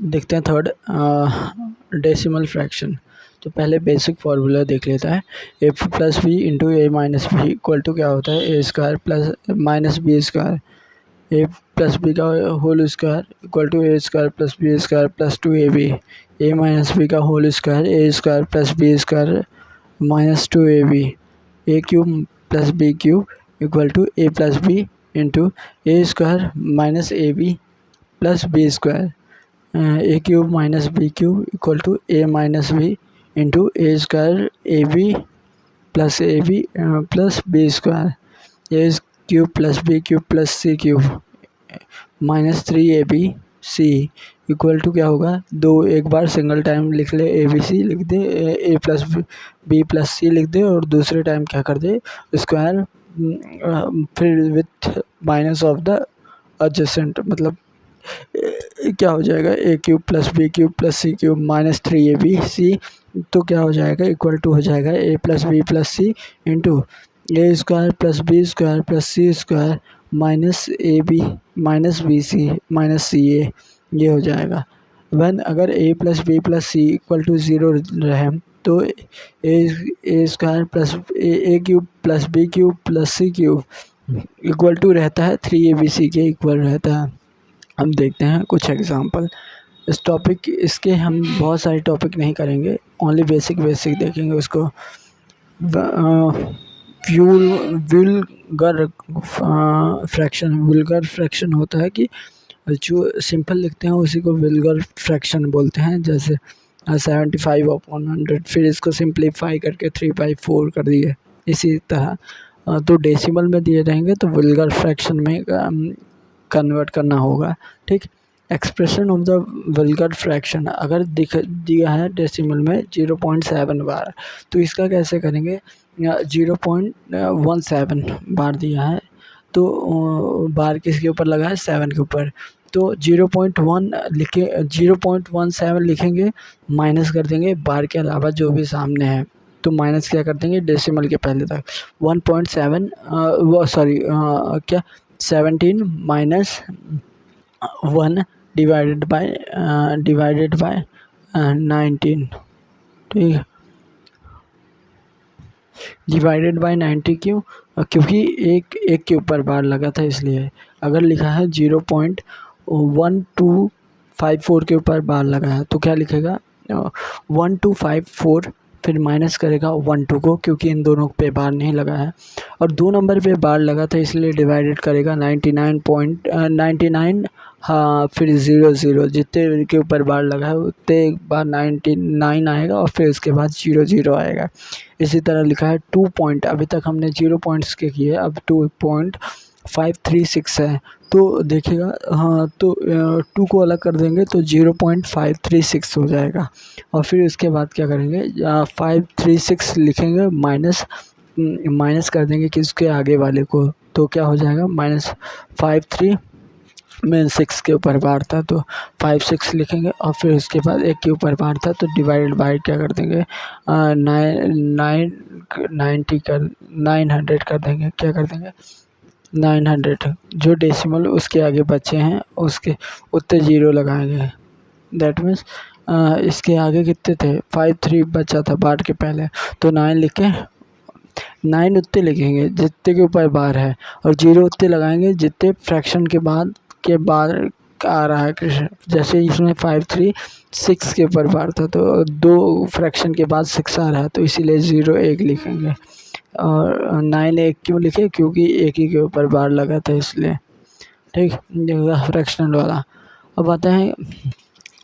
देखते हैं third decimal fraction. तो पहले बेसिक फार्मूला देख लेता है। A plus B into A minus B equal to क्या होता है, A square plus minus B square. A plus B का whole square equal to A square plus B square plus two A B. A minus B का whole square A square plus B square minus two A B. A cube plus B cube equal to A plus B into A square minus A b plus B square. A cube minus b cube equal to a minus b into A square a b plus B square. A cube plus B cube plus C cube minus 3ab c equal to क्या होगा, दो एक बार single time लिख ले ए B C लिख दे, A plus B plus C लिख दे और दूसरे टाइम क्या कर दे स्क्वायर फिर with minus of the adjacent, मतलब क्या हो जाएगा A cube plus B cube plus C cube minus 3ab तो क्या हो जाएगा इक्वल टू हो जाएगा A plus B plus C into A square plus B square plus C square minus A B minus B C minus C ए, ये हो जाएगा। One अगर A plus B plus C equal to 0 रहे तो A square plus A cube plus B cube plus C cube equal to रहता है 3abc के equal रहता है। हम देखते हैं कुछ एग्जांपल इस टॉपिक, इसके हम बहुत सारे टॉपिक नहीं करेंगे, ओनली बेसिक देखेंगे उसको। वुल्गर फ्रैक्शन होता है कि जो सिंपल लिखते हैं उसी को वुल्गर फ्रैक्शन बोलते हैं। जैसे 75/100 फिर इसको सिंप्लीफाई करके 3/4 कर दिए, इसी तरह तो डेसिमल में दिए रहेंगे तो वुल्गर फ्रैक्शन में कन्वर्ट करना होगा। ठीक, एक्सप्रेशन ऑफ द वुल्गर फ्रैक्शन अगर दिया है डेसिमल में 0.7 बार तो इसका कैसे करेंगे, 0.17 बार दिया है तो बार किसके ऊपर लगा है 7 के ऊपर, तो 0.1 लिखे 0.17 लिखेंगे, माइनस कर देंगे बार के अलावा जो भी सामने है, तो माइनस क्या कर देंगे डेसिमल के पहले तक 1.7 क्या 17 माइनस 1 डिवाइडेड बाय 19। ठीक है, डिवाइडेड बाय 90 क्यों, क्योंकि एक के ऊपर बार लगा था इसलिए। अगर लिखा है 0.1254 के ऊपर बार लगा है तो क्या लिखेगा 1254 फिर माइनस करेगा 12 को, क्योंकि इन दोनों पे बार नहीं लगा है और 2 नंबर पे बार लगा था इसलिए डिवाइडेड करेगा 99 हाँ फिर 00 जितने के ऊपर बार लगा है उतने बार 99 आएगा और फिर उसके बाद 00 आएगा। इसी तरह लिखा है 2 पॉइंट, अभी तक हमने 0 पॉइंट्स के किए, अब 2.536 है तो देखिएगा हाँ तो 2 को अलग कर देंगे तो 0.536 हो जाएगा और फिर उसके बाद क्या करेंगे 536 लिखेंगे माइनस कर देंगे किसके आगे वाले को, तो क्या हो जाएगा -53 में 6 के ऊपर बार था तो 56 लिखेंगे और फिर उसके बाद 1 के ऊपर बार था तो डिवाइडेड बाय क्या कर देंगे 900 कर देंगे, क्या कर देंगे 900, जो डेसिमल उसके आगे बचे हैं उसके उतने 0 लगाएंगे। दैट मीन्स इसके आगे कितने थे 53 बचा था बार के पहले तो 9 लिखे 9 उतने लिखेंगे जितने के ऊपर बार है और 0 उतने लगाएंगे जितने फ्रैक्शन के बाद आ रहा है क्वेश्चन। जैसे इसमें 536 के ऊपर बार था तो 2 फ्रैक्शन के बाद 6 आ रहा है तो इसीलिए 0 1 लिखेंगे और 9 1 क्यों लिखे, क्योंकि एक ही के ऊपर बार लगा था इसलिए। ठीक, फ्रैक्शनल वाला। अब आता है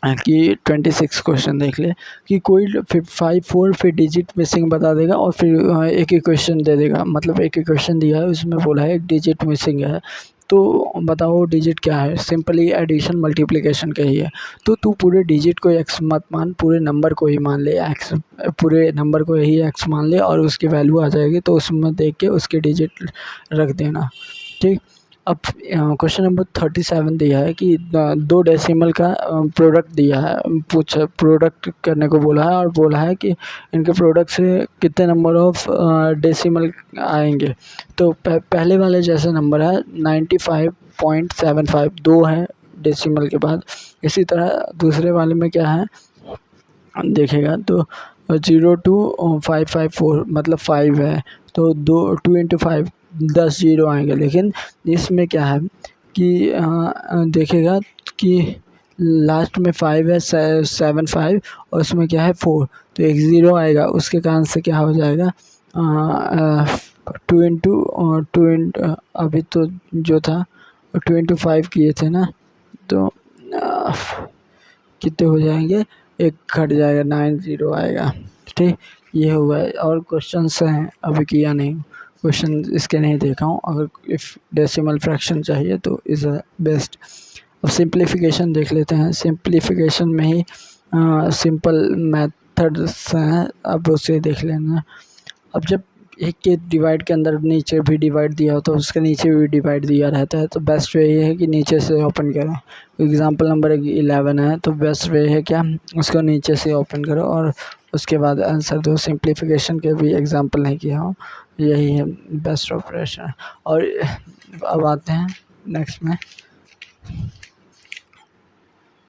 कि 26 क्वेश्चन देख ले कि कोई 5 फिर डिजिट मिसिंग बता देगा और फिर एक इक्वेशन दे देगा, मतलब एक इक्वेशन दिया है उसमें बोला है एक डिजिट मिसिंग है तो बताओ डिजिट क्या है, सिंपली एडिशन मल्टीप्लिकेशन का ही है। तो तू पूरे डिजिट को x मत मान, पूरे नंबर को ही मान ले, पूरे नंबर को ही x मान ले और उसकी वैल्यू आ जाएगी तो उसमें देख के उसके डिजिट रख देना। ठीक, अब क्वेश्चन नंबर 37 दिया है कि 2 डेसिमल का प्रोडक्ट दिया है, प्रोडक्ट करने को बोला है और बोला है कि इनके प्रोडक्ट से कितने नंबर ऑफ डेसिमल आएंगे। तो पहले वाले जैसे नंबर है 95.75 2 है डेसिमल के बाद। इसी तरह दूसरे वाले में क्या है देखेगा तो 02554 मतलब 5 है, तो 2 इंटू 5 10 जीरो आएंगे। लेकिन इसमें क्या है कि देखेगा कि लास्ट में 5 है 7 5 और उसमें क्या है 4, तो एक ज़ीरो आएगा। उसके कारण से क्या हो जाएगा 2 इंटू अभी तो जो था 2 इंटू 5 किए थे ना, तो कितने हो जाएंगे, एक घट जाएगा 9 ज़ीरो आएगा। ठीक, ये हुआ है। और क्वेश्चंस हैं अभी किया नहीं, क्वेश्चन इसके नहीं देखा हूँ। अगर इफ़ डेसिमल फ्रैक्शन चाहिए तो इज़ बेस्ट। अब सिंप्लीफिकेशन देख लेते हैं। सिंप्लीफिकेशन में ही सिंपल मेथड्स हैं, अब उसे देख लेना। अब जब एक के डिवाइड के अंदर नीचे भी डिवाइड दिया हो तो उसके नीचे भी डिवाइड दिया रहता है, तो बेस्ट वे ये है कि नीचे से ओपन करें। एग्ज़ाम्पल नंबर 11 है, तो बेस्ट वे है क्या, उसको नीचे से ओपन करो और उसके बाद आंसर दो। सिंप्लीफिकेशन के भी एग्ज़ाम्पल नहीं किया हूँ, यही है बेस्ट ऑपरेशन। और अब आते हैं नेक्स्ट में।